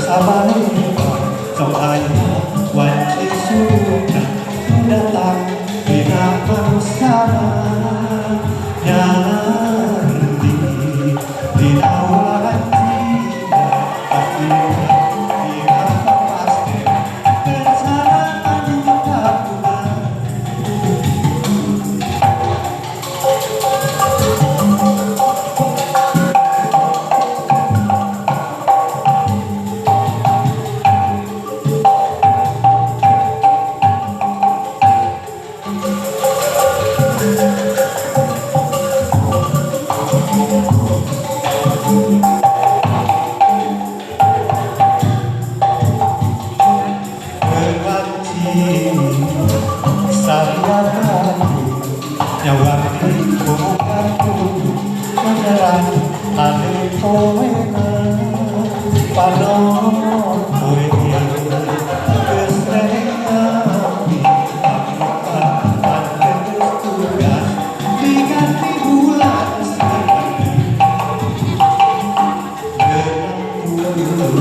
sabay trong ai wanci sudah datang di nama sana nyari di awan cinta pasti di apa pasti bersama dilakukan. Nyawari bukanku menyerang ane kowe panon kowe yang kesenangan ada tugas diganti bulan genang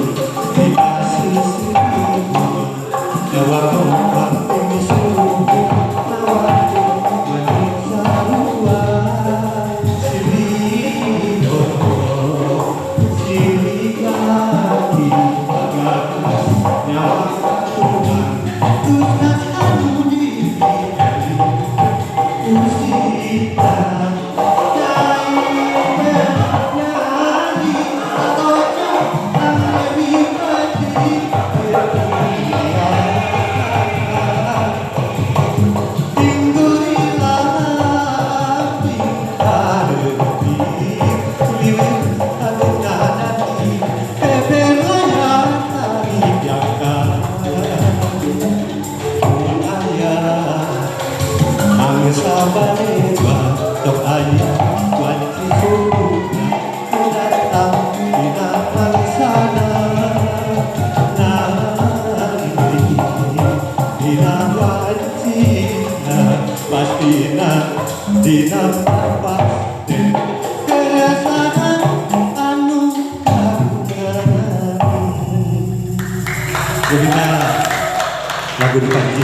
di pasisi Jawa ini subuh sabay tok ayah wanci sudah datang di nama sana nanti di nama cinta pasti di nama pasti keresahan anu kagungan. Jadi lagu di Panji